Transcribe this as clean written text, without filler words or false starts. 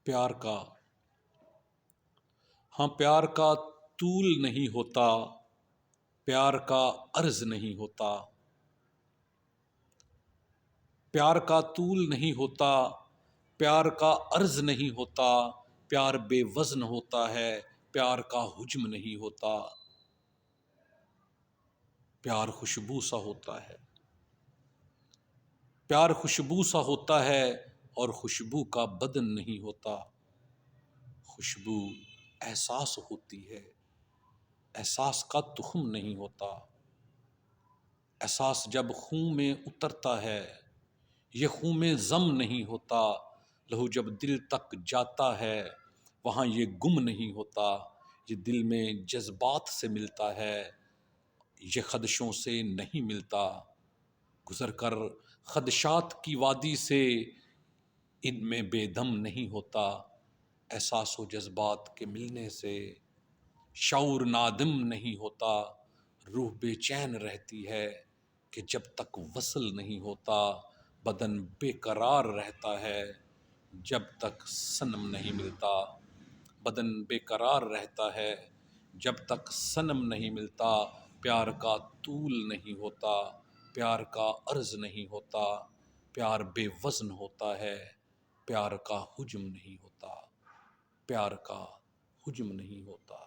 پیار کا ہاں پیار کا طول نہیں ہوتا، پیار کا عرض نہیں ہوتا، پیار کا طول نہیں ہوتا، پیار کا عرض نہیں ہوتا، پیار بے وزن ہوتا ہے، پیار کا حجم نہیں ہوتا، پیار خوشبو سا ہوتا ہے، پیار خوشبو سا ہوتا ہے اور خوشبو کا بدن نہیں ہوتا، خوشبو احساس ہوتی ہے، احساس کا تخم نہیں ہوتا، احساس جب خون میں اترتا ہے یہ خون میں ضم نہیں ہوتا، لہو جب دل تک جاتا ہے وہاں یہ گم نہیں ہوتا، یہ دل میں جذبات سے ملتا ہے یہ خدشوں سے نہیں ملتا، گزر کر خدشات کی وادی سے ان میں بے دم نہیں ہوتا، احساس و جذبات کے ملنے سے شعور نادم نہیں ہوتا، روح بے چین رہتی ہے کہ جب تک وصل نہیں ہوتا، بدن بے قرار رہتا ہے جب تک صنم نہیں ملتا، بدن بے قرار رہتا ہے جب تک صنم نہیں ملتا، پیار کا طول نہیں ہوتا، پیار کا عرض نہیں ہوتا، پیار بے وزن ہوتا ہے، پیار کا حجم نہیں ہوتا، پیار کا حجم نہیں ہوتا۔